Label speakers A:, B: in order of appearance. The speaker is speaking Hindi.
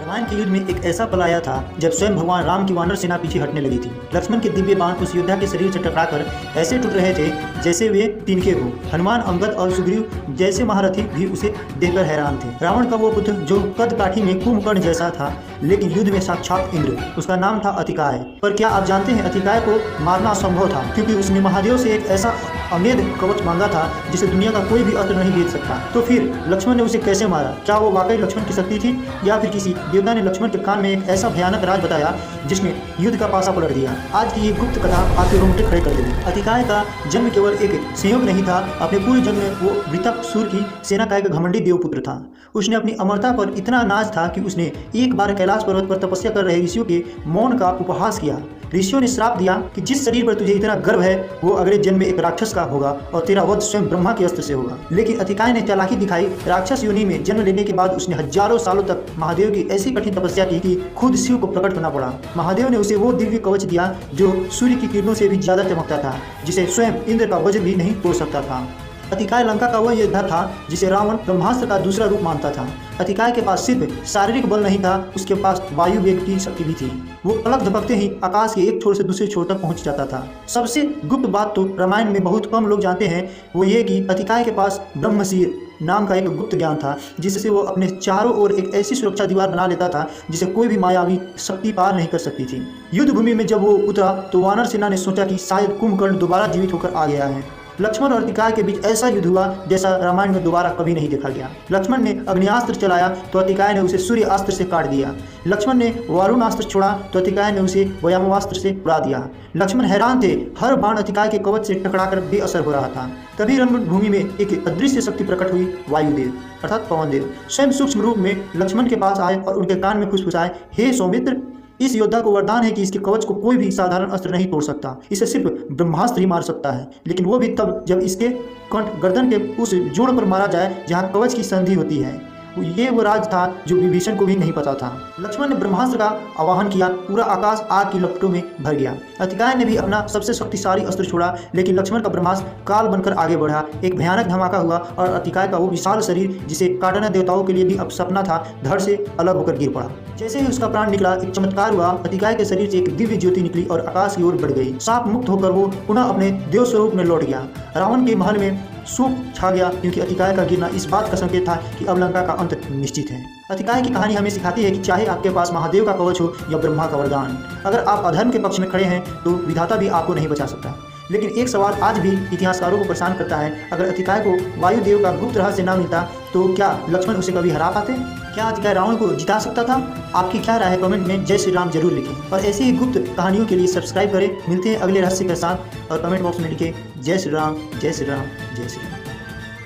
A: रामायण के युद्ध में एक ऐसा पल आया था जब स्वयं भगवान राम की वानर सेना पीछे हटने लगी थी। लक्ष्मण के दिव्य बाण उस योद्धा के शरीर से टकराकर ऐसे टूट रहे थे जैसे वे तिनके हो। हनुमान, अंगद और सुग्रीव जैसे महारथी भी उसे देखकर हैरान थे। रावण का वो पुत्र जो कद काठी में कुंभकर्ण जैसा था, लेकिन युद्ध में साक्षात इंद्र, उसका नाम था अतिकाय। पर क्या आप जानते हैं, अतिकाय को मारना असंभव था, क्योंकि उसने महादेव से एक ऐसा अमेध कवच मांगा था जिसे दुनिया का कोई भी अस्त्र नहीं भेद सकता। तो फिर लक्ष्मण ने उसे कैसे मारा? क्या वो वाकई लक्ष्मण की शक्ति थी, या फिर किसी देवता ने लक्ष्मण के कान में एक ऐसा भयानक राज बताया जिसने युद्ध का पासा पलट दिया? आज की ये गुप्त कथा आपके रोंगटे खड़े कर देगी। अतिकाय का जन्म केवल एक संयोग नहीं था, अपने पूरे जन्म में वो वृत्रसूर की सेना का एक घमंडी देवपुत्र था। उसने अपनी अमरता पर इतना नाज था कि उसने एक बार कैलाश पर्वत पर तपस्या कर रहे ऋषियों के मौन का उपहास किया। ऋषियों ने श्राप दिया कि जिस शरीर पर तुझे इतना गर्व है वो अगले जन्म में एक राक्षस का होगा और तेरा वध स्वयं ब्रह्मा के अस्त्र से होगा। लेकिन अतिकाय ने चालाकी दिखाई। राक्षस योनि में जन्म लेने के बाद उसने हजारों सालों तक महादेव की ऐसी कठिन तपस्या की कि खुद शिव को प्रकट करना पड़ा। महादेव ने उसे वो दिव्य कवच दिया जो सूर्य की किरणों से भी ज्यादा चमकता था, जिसे स्वयं इंद्र का वज्र भी नहीं तोड़ सकता था। अतिकाय लंका का वह योद्धा था जिसे रावण ब्रह्मास्त्र का दूसरा रूप मानता था। अतिकाय के पास सिर्फ शारीरिक बल नहीं था, उसके पास वायु वेग की शक्ति भी थी। वो पलक झपकते ही आकाश के एक छोर से दूसरे छोर तक पहुंच जाता था। सबसे गुप्त बात तो रामायण में बहुत कम लोग जानते हैं, वो ये कि अतिकाय के पास ब्रह्मशीर नाम का एक गुप्त ज्ञान था, जिससे वो अपने चारों ओर एक ऐसी सुरक्षा दीवार बना लेता था जिसे कोई भी मायावी शक्ति पार नहीं कर सकती थी। युद्ध भूमि में जब वो उतरा तो वानर सेना ने सोचा कि शायद कुंभकर्ण दोबारा जीवित होकर आ गया है। लक्ष्मण और अतिकाय के बीच ऐसा युद्ध हुआ जैसा रामायण में दोबारा कभी नहीं देखा गया। लक्ष्मण ने अग्नियास्त्र चलाया तो अतिकाय ने उसे सूर्य अस्त्र से काट दिया। लक्ष्मण ने वरुण अस्त्र छोड़ा तो अतिकाय ने उसे व्योमास्त्र से उड़ा दिया। लक्ष्मण हैरान थे, हर बाण अतिकाय के कवच से टकराकर बेअसर हो रहा था। तभी रणभूमि में एक अदृश्य शक्ति प्रकट हुई। वायुदेव अर्थात पवन देव स्वयं सूक्ष्म रूप में लक्ष्मण के पास आए और उनके कान में फुसफुसाए, हे सौमित्र, इस योद्धा को वरदान है कि इसके कवच को कोई भी साधारण अस्त्र नहीं तोड़ सकता। इसे सिर्फ ब्रह्मास्त्र ही मार सकता है, लेकिन वो भी तब जब इसके कंठ गर्दन के उस जोड़ पर मारा जाए जहाँ कवच की संधि होती है। ये वो राज था जो विभीषण को भी नहीं पता था। लक्ष्मण ने ब्रह्मास्त्र का आवाहन किया, पूरा आकाश आग की लपटों में भर गया। अतिकाय ने भी अपना सबसे शक्तिशाली अस्त्र छोड़ा, लेकिन लक्ष्मण का ब्रह्मास्त्र काल बनकर आगे बढ़ा। एक भयानक धमाका हुआ और अतिकाय का वो विशाल शरीर, जिसे काटना देवताओं के लिए भी अब सपना था, धड़ से अलग होकर गिर पड़ा। जैसे ही उसका प्राण निकला, एक चमत्कार हुआ। अतिकाय के शरीर से एक दिव्य ज्योति निकली और आकाश की ओर बढ़ गई। साप मुक्त होकर वो पुनः अपने देव स्वरूप में लौट गया। रावण के महल में शोक छा गया, क्योंकि अतिकाय का गिरना इस बात का संकेत था कि अब लंका का अंत निश्चित है। अतिकाय की कहानी हमें सिखाती है कि चाहे आपके पास महादेव का कवच हो या ब्रह्मा का वरदान, अगर आप अधर्म के पक्ष में खड़े हैं तो विधाता भी आपको नहीं बचा सकता। लेकिन एक सवाल आज भी इतिहासकारों को परेशान करता है, अगर अतिकाय को वायुदेव का गुप्त रहस्य न मिलता तो क्या लक्ष्मण उसे कभी हरा पाते? क्या अतिकाय रावण को जिता सकता था? आपकी क्या राय है? कमेंट में जय श्री राम जरूर लिखें और ऐसी ही गुप्त कहानियों के लिए सब्सक्राइब करें। मिलते हैं अगले रहस्य के साथ और कमेंट बॉक्स में लिखें जय श्री राम, जय श्री राम, जय श्री राम।